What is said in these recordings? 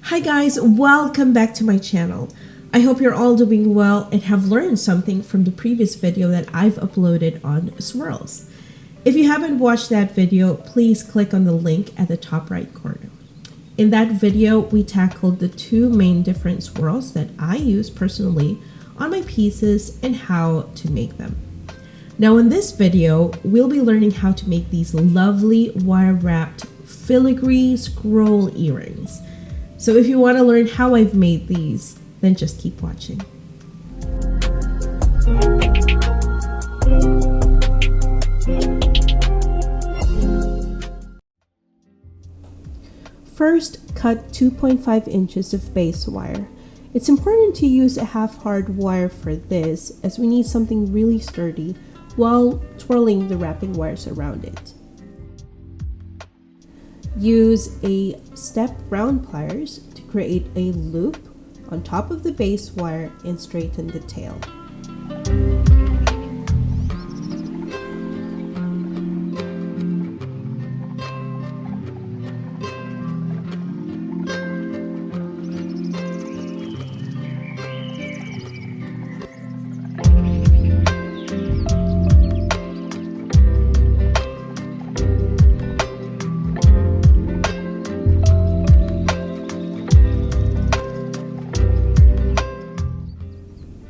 Hi guys, welcome back to my channel. I hope you're all doing well and have learned something from the previous video that I've uploaded on swirls. If you haven't watched that video, please click on the link at the top right corner. In that video, we tackled the two main different swirls that I use personally on my pieces and how to make them. Now in this video, we'll be learning how to make these lovely wire-wrapped filigree scroll earrings. So if you want to learn how I've made these, then just keep watching. First, cut 2.5 inches of base wire. It's important to use a half-hard wire for this, as we need something really sturdy while twirling the wrapping wires around it. Use a step round pliers to create a loop on top of the base wire and straighten the tail.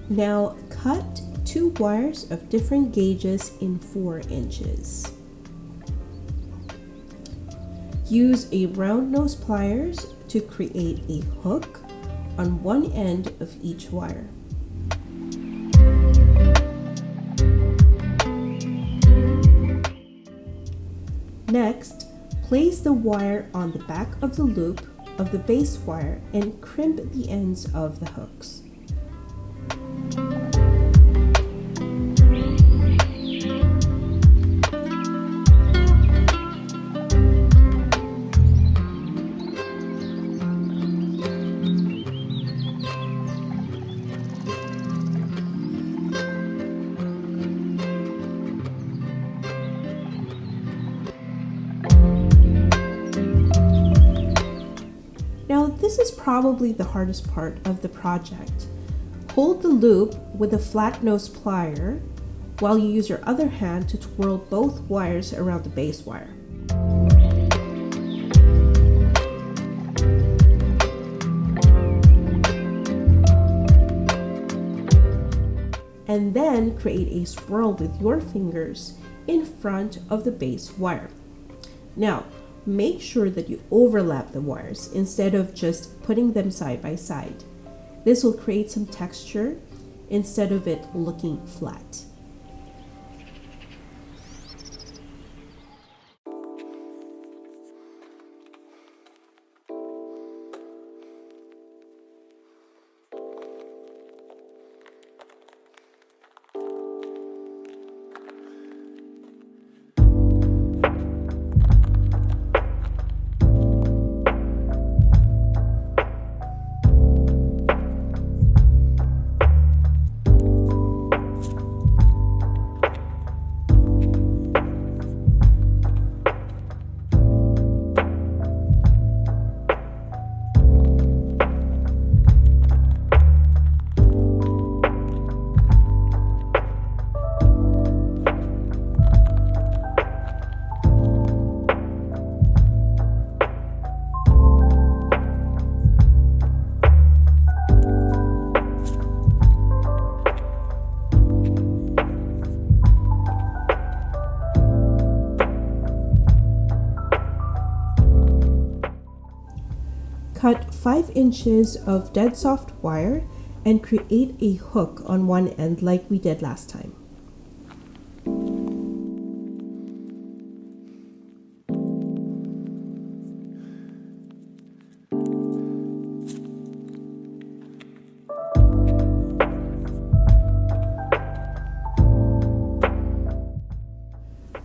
Now cut two wires of different gauges in 4 inches. Use a round nose pliers to create a hook on one end of each wire. Next, place the wire on the back of the loop of the base wire and crimp the ends of the hooks. Now, this is probably the hardest part of the project. Hold the loop with a flat nose plier while you use your other hand to twirl both wires around the base wire. And then create a swirl with your fingers in front of the base wire. Now, make sure that you overlap the wires instead of just putting them side by side. This will create some texture instead of it looking flat. Cut 5 inches of dead soft wire and create a hook on one end like we did last time.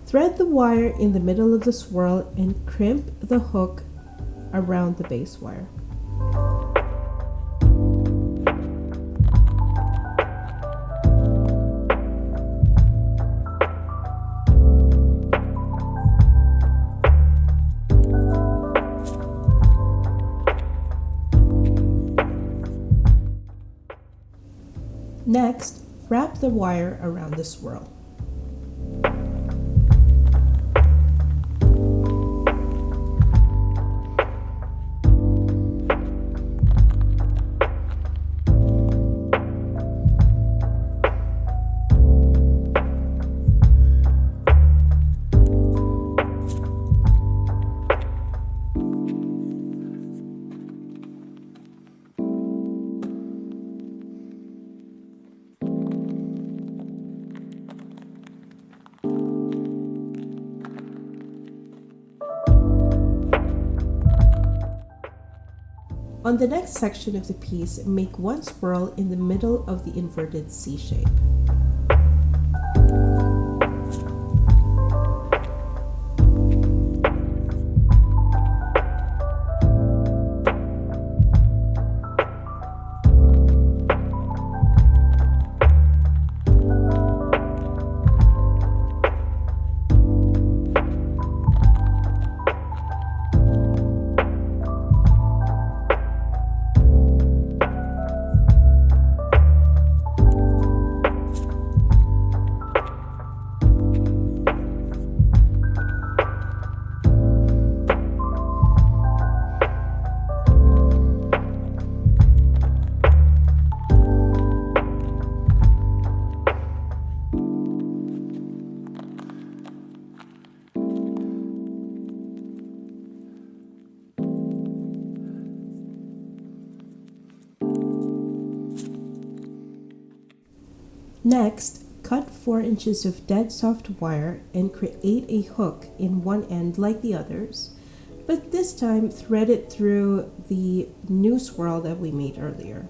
Thread the wire in the middle of the swirl and crimp the hook around the base wire. Next, wrap the wire around the swirl. On the next section of the piece, make one swirl in the middle of the inverted C shape. Next, cut 4 inches of dead soft wire and create a hook in one end like the others, but this time thread it through the new swirl that we made earlier.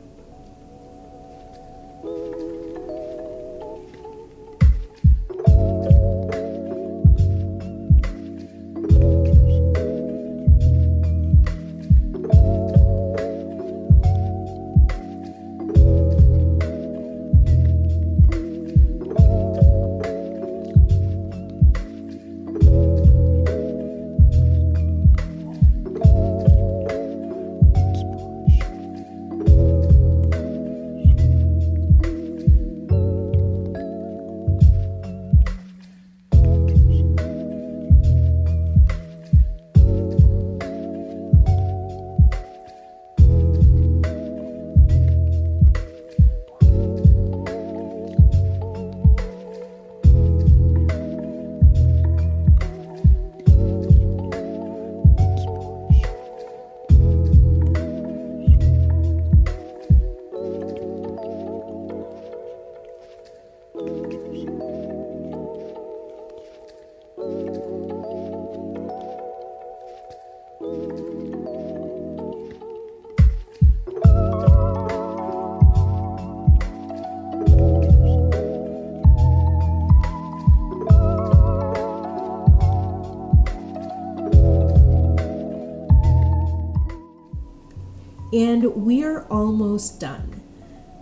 And we're almost done.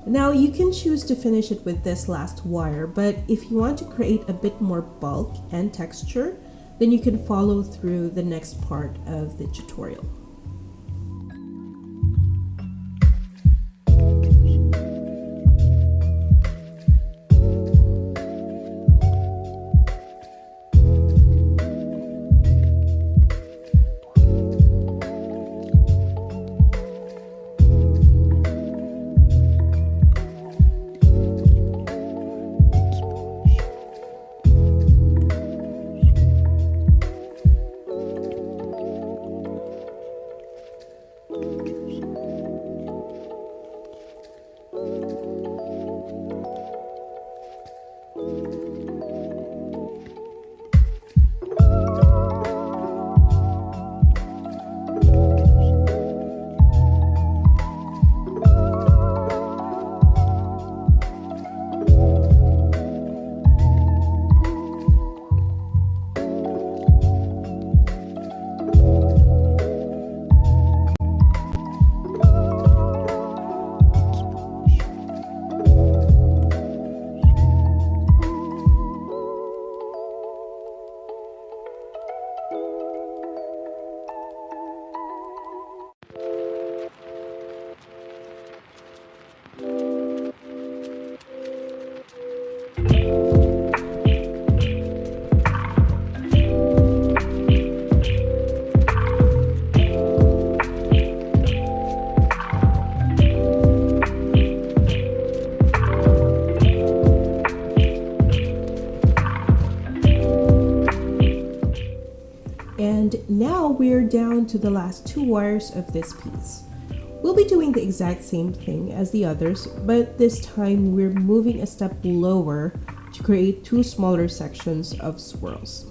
Now you can choose to finish it with this last wire, but if you want to create a bit more bulk and texture, then you can follow through the next part of the tutorial. we're down to the last two wires of this piece. We'll be doing the exact same thing as the others, but this time we're moving a step lower to create two smaller sections of swirls.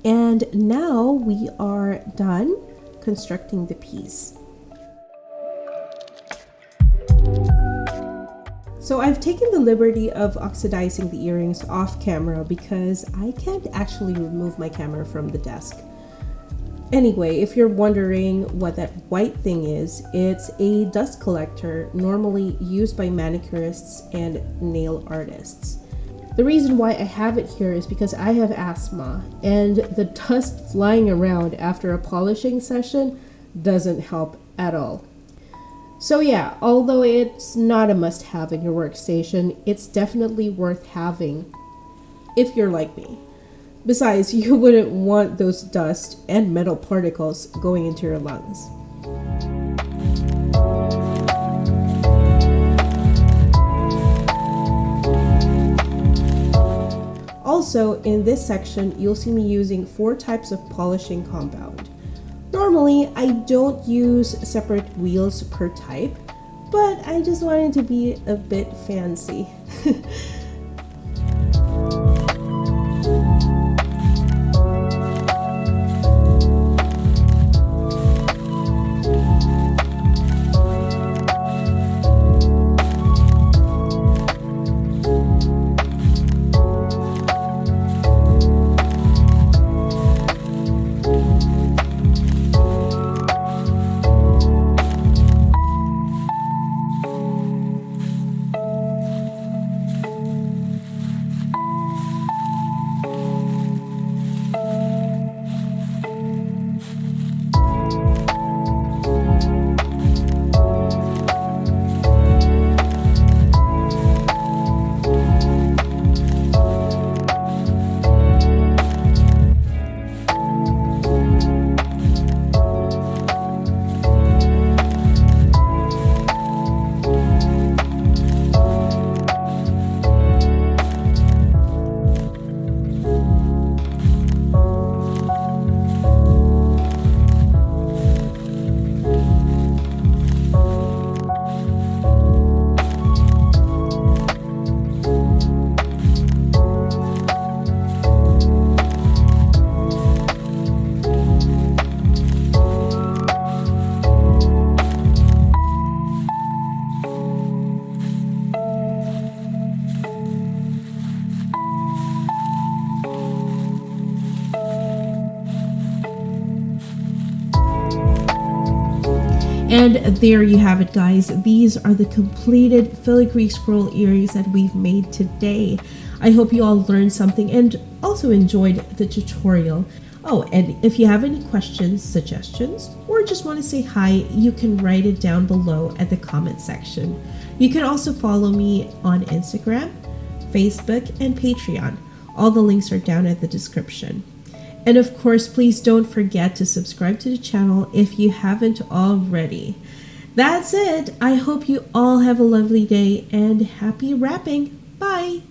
And now we are done constructing the piece. So I've taken the liberty of oxidizing the earrings off camera because I can't actually remove my camera from the desk. Anyway, if you're wondering what that white thing is, it's a dust collector normally used by manicurists and nail artists. The reason why I have it here is because I have asthma, and the dust flying around after a polishing session doesn't help at all. So yeah, although it's not a must-have in your workstation, it's definitely worth having if you're like me. Besides, you wouldn't want those dust and metal particles going into your lungs. Also, in this section, you'll see me using 4 types of polishing compound. Normally, I don't use separate wheels per type, but I just wanted to be a bit fancy. And there you have it, guys. These are the completed filigree scroll earrings that we've made today. I hope you all learned something and also enjoyed the tutorial. Oh, and if you have any questions, suggestions, or just want to say hi, you can write it down below at the comment section. You can also follow me on Instagram, Facebook, and Patreon. All the links are down at the description. And of course, please don't forget to subscribe to the channel if you haven't already. That's it. I hope you all have a lovely day and happy wrapping. Bye.